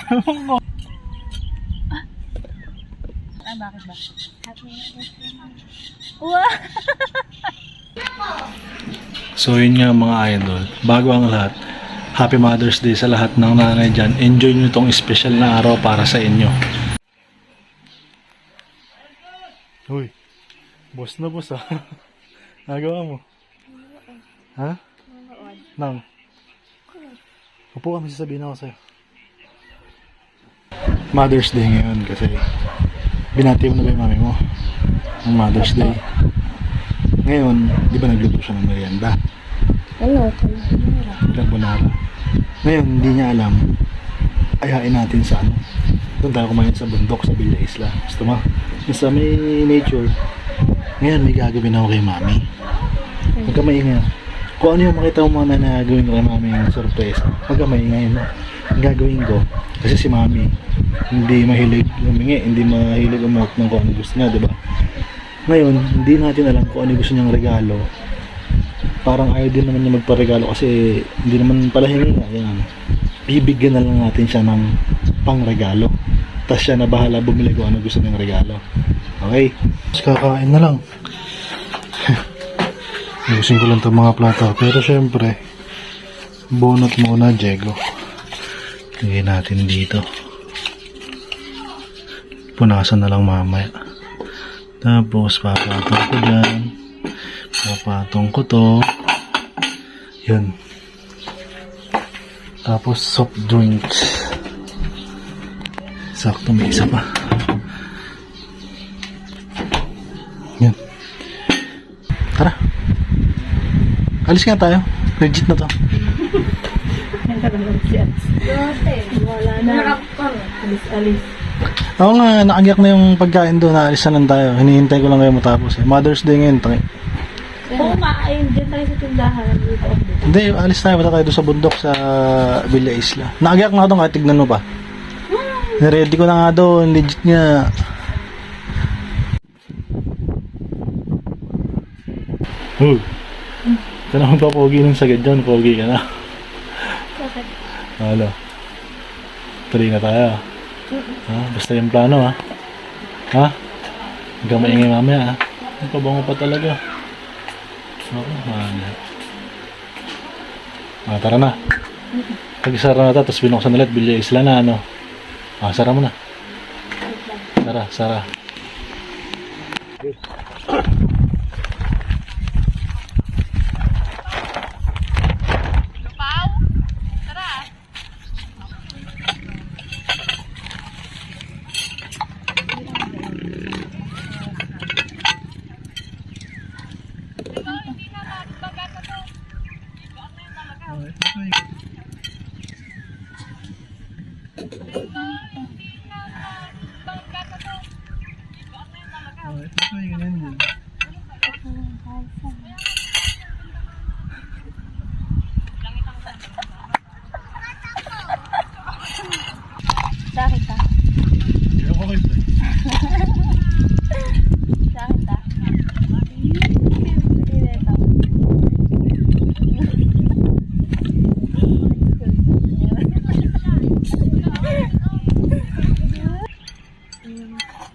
Ah, bakit ba? Happy Mother's Day. Wow! So yun nga mga idol, bago ang lahat, Happy Mother's Day sa lahat ng nanay dyan. Enjoy nyo itong special na araw para sa inyo. Uy, boss na boss ah. Nagawa mo? Ha? Nang? Upo ka, may sasabihin ako sa'yo. Mother's Day ngayon kasi binati mo na ba yung mami mo? Ang Mother's Day. Ngayon, di ba nagluto siya ng merienda? Ano? Carbonara. Ngayon, hindi niya alam. Ayain natin sa ano. Doon tayo kumain sa bundok sa Villa Isla. Gusto mo? Sa may nature. Ngayon, may gagawin ako kay mami. Huwag ka maingay. Kung ano yung makita mo mami na gawin ko kay mami yung surprise, huwag ka maingay. Ang gagawin ko, kasi si mami, hindi mahilig humingi, hindi mahilig umuot ng kung ano gusto niya, diba? Ngayon, hindi natin alam kung ano gusto niyang regalo. Parang ayaw din naman niya magparegalo kasi hindi naman pala hingi nga. Yan. Bibigyan na lang natin siya ng pangregalo. Tapos siya na bahala bumili kung ano gusto niyang regalo. Okay? Tapos kakain na lang. Ayusin ko lang itong mga plato. Pero syempre, bonot muna, Diego. Lagyan natin dito. Punasan na lang mamaya. Tapos papatong ko dyan. Papatong ko to. Yun. Tapos soft drinks. Sakto, may isa pa. Yun. Tara. Alis nga tayo. Legit na to. Wala na. Alis. Oo nga, nakagyak na yung pagkain doon. Naalis na lang tayo. Hinihintay ko lang kayo matapos. Mother's Day ngayon. Oo nga, ayun din tayo sa tindahan. Hindi, alis tayo. Punta tayo doon sa bundok sa Villa Isla. Nakagyak na ako doon kahit tignan mo pa. Ready ko na nga doon. Legit nga. Uy. Ito naman pa pogi ng sagad dyan. Pogi ka na. Bakit? Hala. Tuloy na tayo. Ha? Basta yung plano ha. Ha? Huwag kang maingay mamaya ha. Ang pabango pa talaga. Oo, mahal. Tara na. Pag-isara na ito, tapos binuksan ulit, Villa Isla na ano. Sara mo na. Sara. Bakit ta? Bakit ta?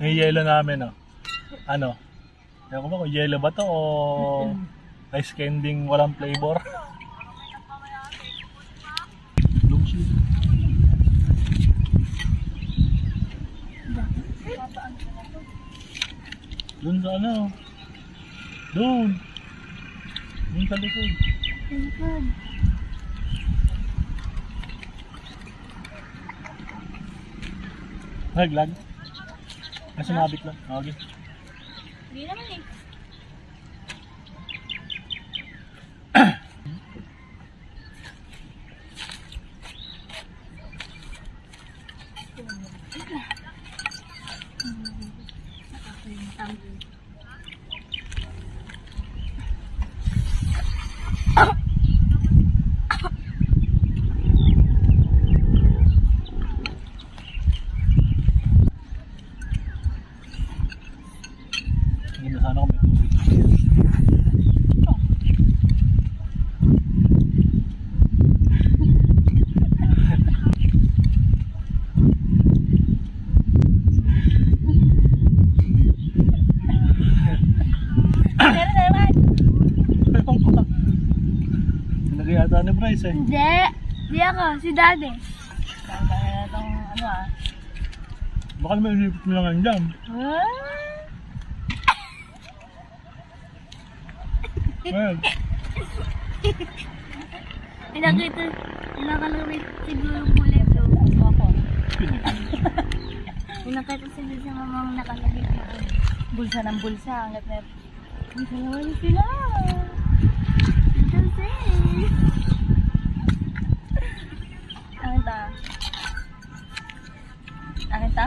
Yung yellow namin oh. Ano? Ewan ko ba kung yellow ba to o ice candy walang flavor? Doon sa ano? Doon sa likod. Naglag? Sumabit lang. Okay. Hindi naman eh. Sana ako Bagay ata ni Bryce eh. Hindi. Hindi ako. Si Daddy. Saan ka na itong ano ah? Baka naman inipit mo lang ang jam. Well, Pinakita. Pinakalamit siguro muli ito. Ako. Pinakita siguro sa mamang nakalagay na ano. Bulsa ng bulsa. Hanggat na... Ang naman sila. Ito sis. Angin ta? Angin ta?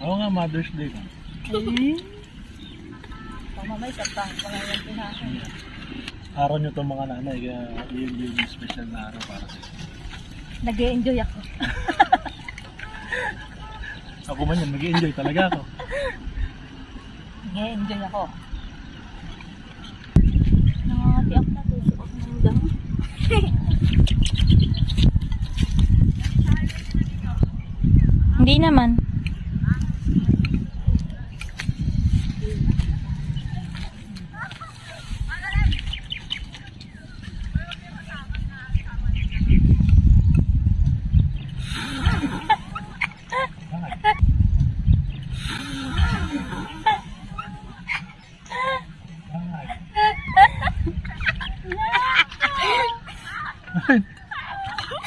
oo nga, Mother's Day ka. Eh? Pamamay ka pa. Wala yung pinasan. Araw nyo itong mga nanay, kaya yun yung special na araw para sa inyo. Nag-e-enjoy ako. Ako man yan, mag-i-enjoy talaga ako. Nag-e-enjoy ako. Nangangatiak na. Tusok ako ng dami. Hindi naman.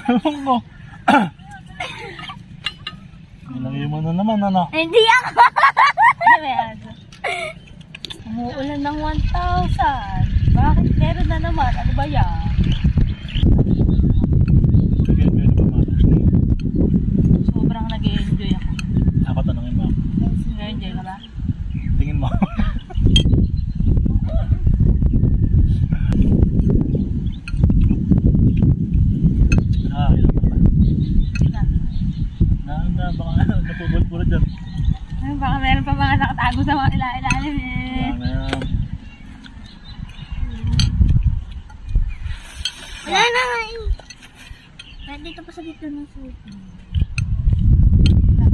Ewan ko. Nilagay mo na naman, ano? Hindi ako. Ayan. Umuulan ng 1,000. Bakit meron na naman? Ano ba yan? Bigyan mo yun ba Mother's Day? Sobrang nag-e-enjoy ako. Ako tanongin mo. Nag-e-enjoy ka ba? Tingin mo. Nakakailan pa naman. Baka napupulpulot dyan. Ay, baka meron pa mga nakatago sa mga ilalim eh. Wala na yan. Wala na nga eh. Nandito pa sa dito ng suit.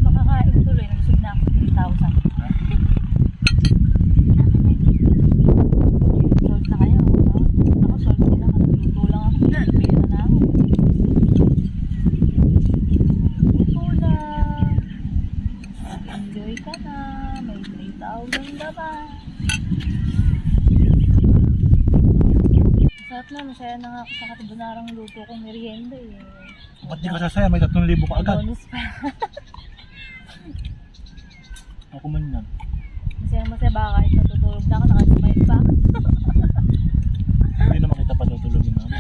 Makakain tuloy. Nabusog na ako 3,000. Sold na kayo. No? Ako sold din ako. Nagluto lang ako. Pila na ako. Luto lang. Enjoy ka na. May 3,000 ka pa. Masarap na. Masaya na nga ako sa katibunarang luto kong merienda eh. Ba't di ka sasaya? May 3,000 ka agad. Bonus pa. Ako man yan. Masaya baka kahit natutulog na ako, nakasmile pa. Hindi naman kita patutulogin namin.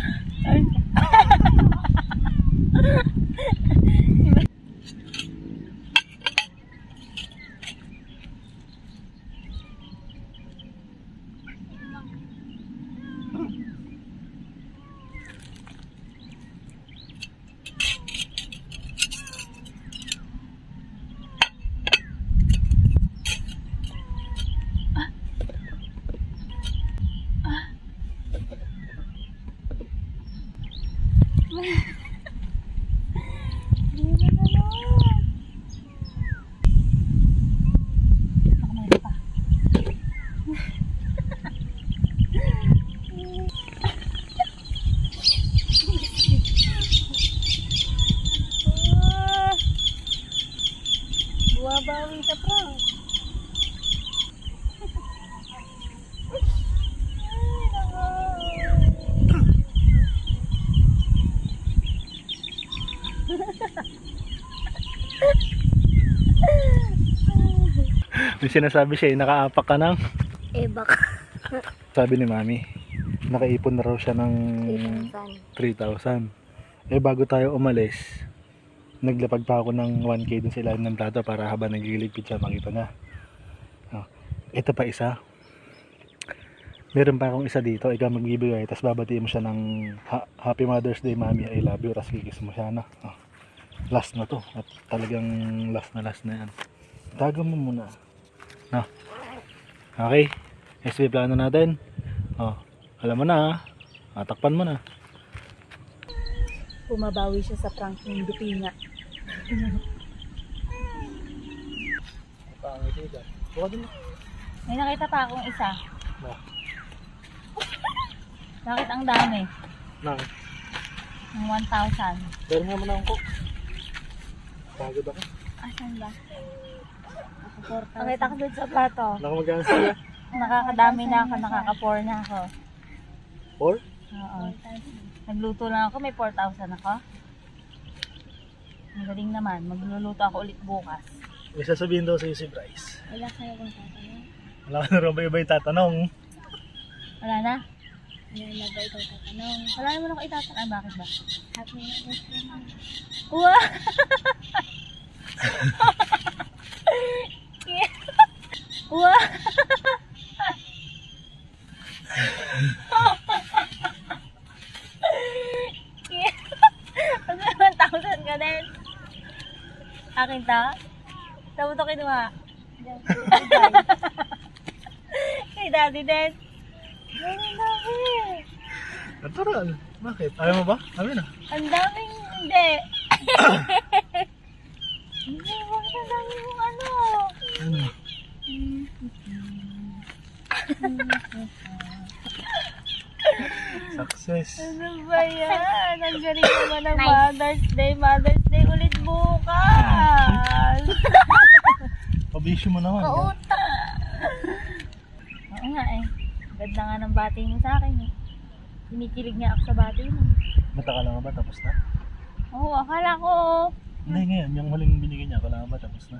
Buwabawi ka pa. May sinasabi siya, nakaapak ka ng... Eh baka. Sabi ni Mami, nakaipon na raw siya ng 3,000. Eh bago tayo umalis, naglapag pa ako ng 1K dun sa ilalim ng plato para habang nagliligpit siya makita na. Oh, ito pa isa. Meron pa akong isa dito, ikaw magbibigay, tapos babatiin mo siya ng Happy Mother's Day Mami, I love you, tapos kikis mo siya na. Oh, last na to, at talagang last na yan. Tago mo muna. No. Okay, SB plano natin. Oh, alam mo na, takpan mo na. Pumabawi siya sa prank ng Dupinga. May nakita pa akong isa. No. Bakit ang dami? Nang, Ng 1,000. pero nga mo na ako. Pagod ako. Asan ba? Ako 4,000. Pakita ko dun sa plato. Nakamagana sila. Nakakadami na ako, nakaka-4 na ako. 4? Oo. 4,000. Nagluto lang ako, may 4,000 ako. Ang galing naman, magluluto ako ulit bukas. May sasabihin daw sa'yo si Bryce. Wala kayo kung tatanong. Wala ka na rin ba iba tatanong? Wala na? Ano na ba ikaw tatanong? Wala naman ako itatanong. Bakit ba? Happy anniversary na. Wow! Wow! Ano naman 1,000 ka din? Akin ta? Saan mo ito kinuha? Kay daddy din. Ganun dami. Natural. Bakit? Ayaw mo ba? Amin na. Ang daming hindi. Hindi, wag na dami yung ano. Ano? Success. Ano ba yan? Ang galing naman ng Mother's Day. Mother's Day ulit bukas. Pabisyo mo naman. Oo nga eh. Ganda nga ng bati mo sa akin eh. Kinikilig nga ako sa bati mo. Mata ka lang ba? Tapos na? Oo, akala ko. Hindi ngayon. Yung huling binigay niya. Kala ba? Tapos na?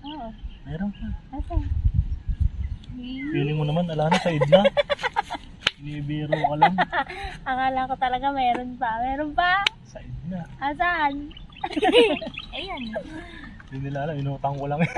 Oo. Meron pa. Asan? Feeling mo naman. Ala na. Said na. Binibiro ka lang. Akala ko talaga meron pa. Meron pa? Said na. Asan? Ayan. Hindi nila alam. Inutang ko lang eh.